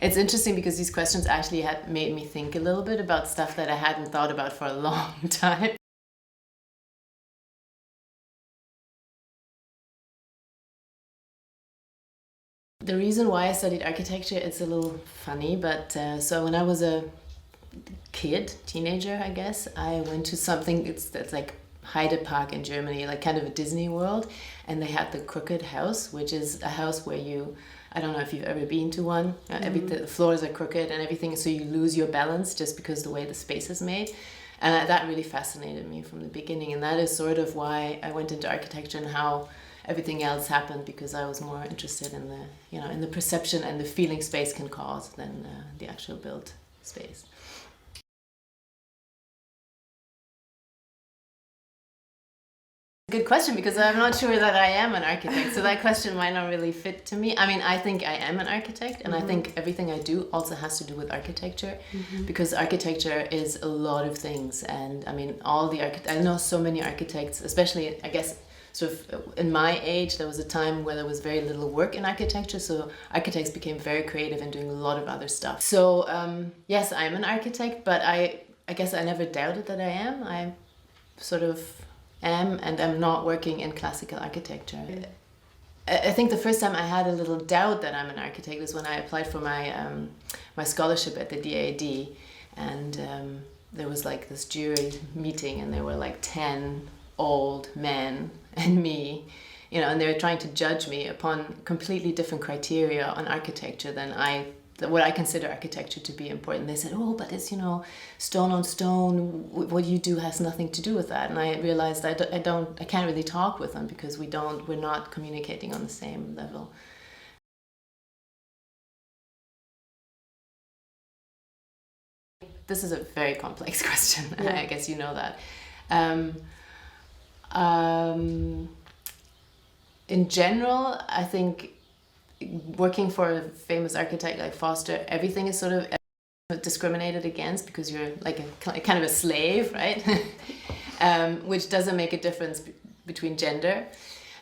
It's interesting because these questions actually had made me think a little bit about stuff that I hadn't thought about for a long time. The reason why I studied architecture, it's a little funny, but so when I was a teenager, I guess, I went to something that's like Heide Park in Germany, like kind of a Disney World, and they had the Crooked House, which is a house where I don't know if you've ever been to one, the floors are crooked and everything, so you lose your balance just because the way the space is made. And that really fascinated me from the beginning, and that is sort of why I went into architecture and how everything else happened, because I was more interested in the perception and the feeling space can cause than the actual built space. Good question, because I'm not sure that I am an architect, so that question might not really fit to me. I mean, I think I am an architect, and I think everything I do also has to do with architecture, because architecture is a lot of things. And I mean, I know so many architects, especially, I guess, sort of in my age, there was a time where there was very little work in architecture, so architects became very creative and doing a lot of other stuff. So yes, I'm an architect, but I guess I never doubted that I am. I sort of am, and I'm not working in classical architecture. I think the first time I had a little doubt that I'm an architect is when I applied for my scholarship at the DAAD, and there was like this jury meeting, and there were like 10 old men and me, and they were trying to judge me upon completely different criteria on architecture than what I consider architecture to be important. They said, oh, but it's, stone on stone, what you do has nothing to do with that. And I realized I can't really talk with them, because we're not communicating on the same level. This is a very complex question. Yeah. I guess you know that. In general, I think working for a famous architect like Foster, everything is sort of discriminated against, because you're like a kind of a slave, right? Which doesn't make a difference between gender.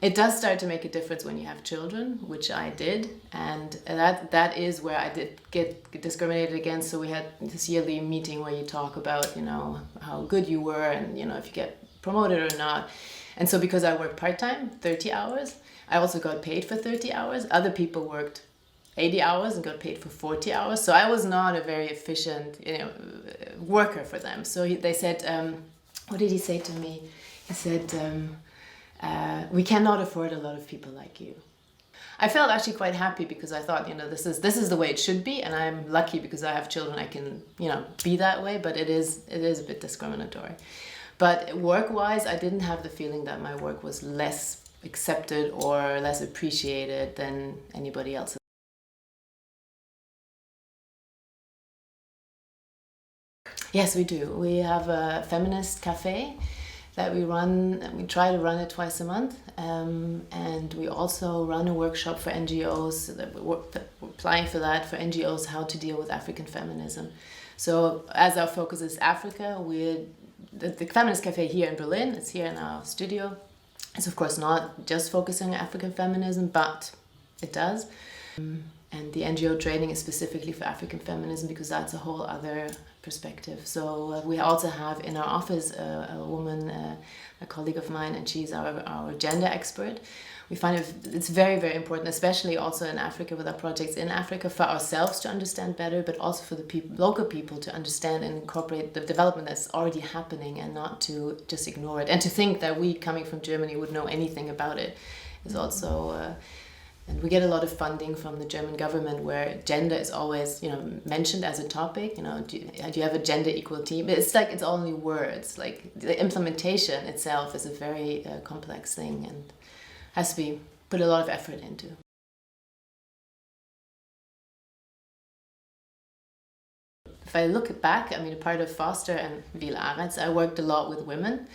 It does start to make a difference when you have children, which I did, and that is where I did get discriminated against. So we had this yearly meeting where you talk about, how good you were, and if you get promoted or not. And so because I worked part-time, 30 hours, I also got paid for 30 hours. Other people worked 80 hours and got paid for 40 hours. So I was not a very efficient, worker for them. So they said, what did he say to me? He said, we cannot afford a lot of people like you. I felt actually quite happy, because I thought, this is the way it should be, and I'm lucky because I have children. I can, be that way, but it is a bit discriminatory. But work-wise, I didn't have the feeling that my work was less accepted or less appreciated than anybody else's. Yes, we do. We have a feminist cafe that we run. We try to run it twice a month, and we also run a workshop for NGOs. We're applying for that for NGOs, how to deal with African feminism. So as our focus is Africa, the Feminist Cafe here in Berlin, it's here in our studio. It's of course not just focusing on African feminism, but it does. And the NGO training is specifically for African feminism, because that's a whole other perspective. So we also have in our office a woman, a colleague of mine, and she's our gender expert. We find it's very, very important, especially also in Africa, with our projects in Africa, for ourselves to understand better, but also for the local people to understand and incorporate the development that's already happening, and not to just ignore it. And to think that we, coming from Germany, would know anything about it is also... and we get a lot of funding from the German government, where gender is always, mentioned as a topic. Do you have a gender equal team? But it's like, it's only words. Like, the implementation itself is a very complex thing, and has to be put a lot of effort into. If I look back, a part of Foster and Will Arets, I worked a lot with women.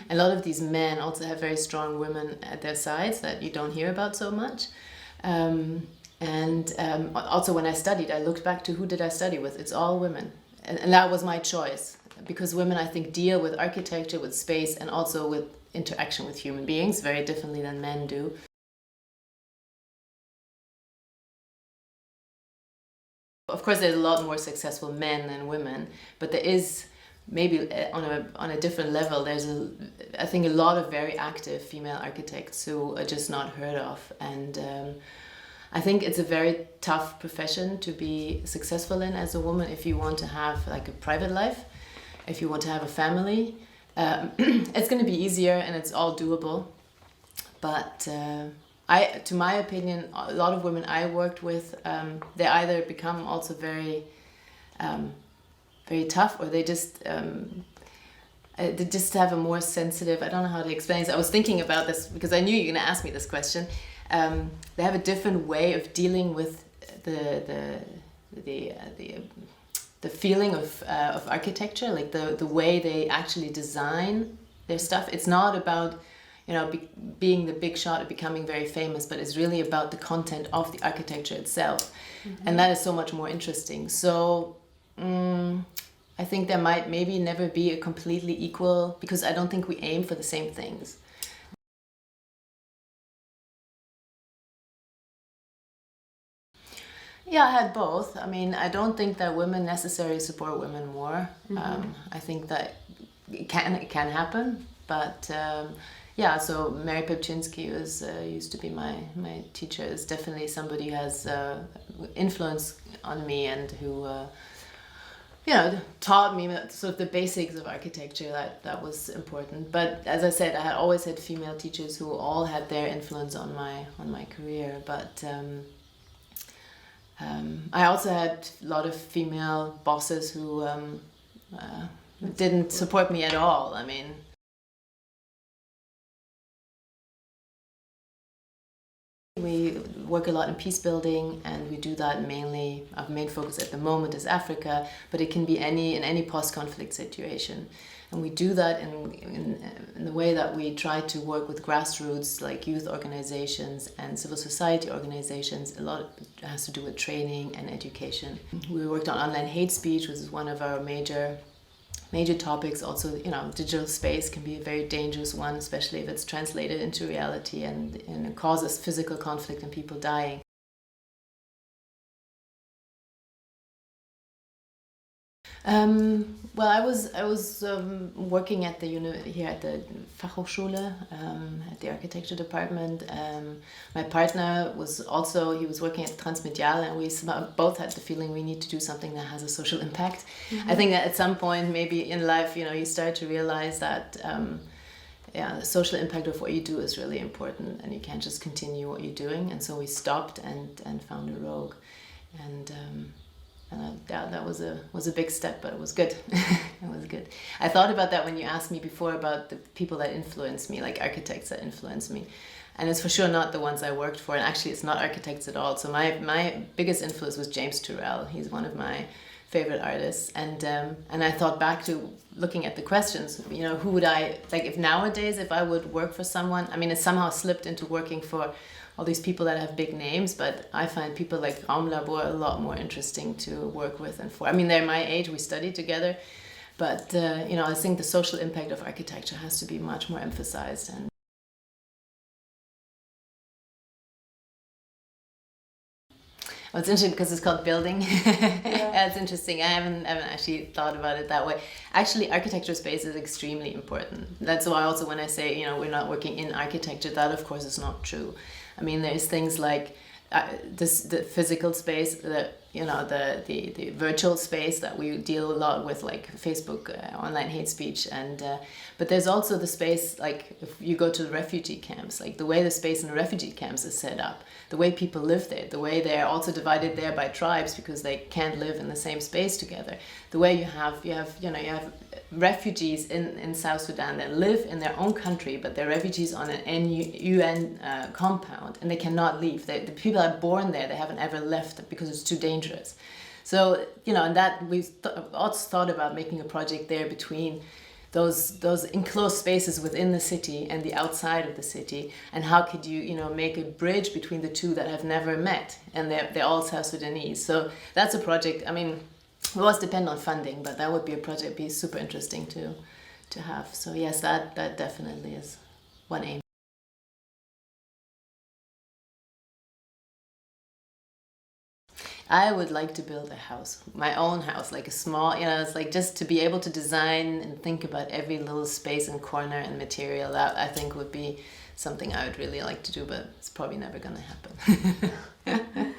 A lot of these men also have very strong women at their sides that you don't hear about so much. Also when I studied, I looked back to who did I study with. It's all women. And that was my choice, because women, I think, deal with architecture, with space, and also with interaction with human beings very differently than men do. of course there's a lot more successful men than women, but there is maybe on a different level, there's I think a lot of very active female architects who are just not heard of. And I think it's a very tough profession to be successful in as a woman if you want to have like a private life, if you want to have a family. It's going to be easier and it's all doable. But to my opinion, a lot of women I worked with, they either become also very tough, or they just have a more sensitive, I don't know how to explain this. I was thinking about this because I knew you were going to ask me this question. They have a different way of dealing with the feeling of architecture, like the way they actually design their stuff. It's not about, you know, being the big shot or becoming very famous, but it's really about the content of the architecture itself. Mm-hmm. And that is so much more interesting. So I think there might maybe never be a completely equal, because I don't think we aim for the same things. Yeah, I had both. I mean, I don't think that women necessarily support women more. Mm-hmm. I think that it can happen, but yeah. So Mary Pepczynski was used to be my teacher. Is definitely somebody who has influence on me and who you know, taught me sort of the basics of architecture. That was important. But as I said, I had always had female teachers who all had their influence on my career. But I also had a lot of female bosses who didn't support me at all. I mean, we work a lot in peace building, and we do that mainly. Our main focus at the moment is Africa, but it can be in any post-conflict situation. And we do that in the way that we try to work with grassroots, like youth organizations and civil society organizations. A lot has to do with training and education. We worked on online hate speech, which is one of our major topics. Also, you know, digital space can be a very dangerous one, especially if it's translated into reality and it causes physical conflict and people dying. Well, I was working at the here at the Fachhochschule at the architecture department. My partner was working at Transmediale, and we both had the feeling we need to do something that has a social impact. Mm-hmm. I think that at some point, maybe in life, you know, you start to realize that the social impact of what you do is really important, and you can't just continue what you're doing. And so we stopped and found a rogue, and that was a big step, but it was good. It was good. I thought about that when you asked me before about the people that influenced me, like architects that influenced me, and it's for sure not the ones I worked for. And actually, it's not architects at all. So my biggest influence was James Turrell. He's one of my favorite artists, and I thought back to looking at the questions. You know, who would I like if nowadays if I would work for someone? I mean, it somehow slipped into working for all these people that have big names, but I find people like Raumlabor a lot more interesting to work with and for. I mean, they're my age, we studied together, but you know, I think the social impact of architecture has to be much more emphasized. And well, it's interesting because it's called building. Yeah, it's interesting. I haven't actually thought about it that way. Actually, architecture space is extremely important. That's why also when I say, you know, we're not working in architecture, that of course is not true. I mean, there's things like the physical space, the virtual space that we deal a lot with, like Facebook, online hate speech, and but there's also the space, like if you go to the refugee camps, like the way the space in the refugee camps is set up, the way people live there, the way they're also divided there by tribes because they can't live in the same space together, the way you have refugees in South Sudan that live in their own country, but they're refugees on an UN compound, and they cannot leave. The people are born there, they haven't ever left because it's too dangerous. So, you know, and that we've also thought about making a project there between those enclosed spaces within the city and the outside of the city, and how could you, you know, make a bridge between the two that have never met, and they're all South Sudanese. So that's a project. I mean, it was depend on funding, but that would be a project be super interesting to have. So yes, that definitely is one aim. I would like to build a house, my own house, like a small, it's like just to be able to design and think about every little space and corner and material. That I think would be something I would really like to do, but it's probably never going to happen.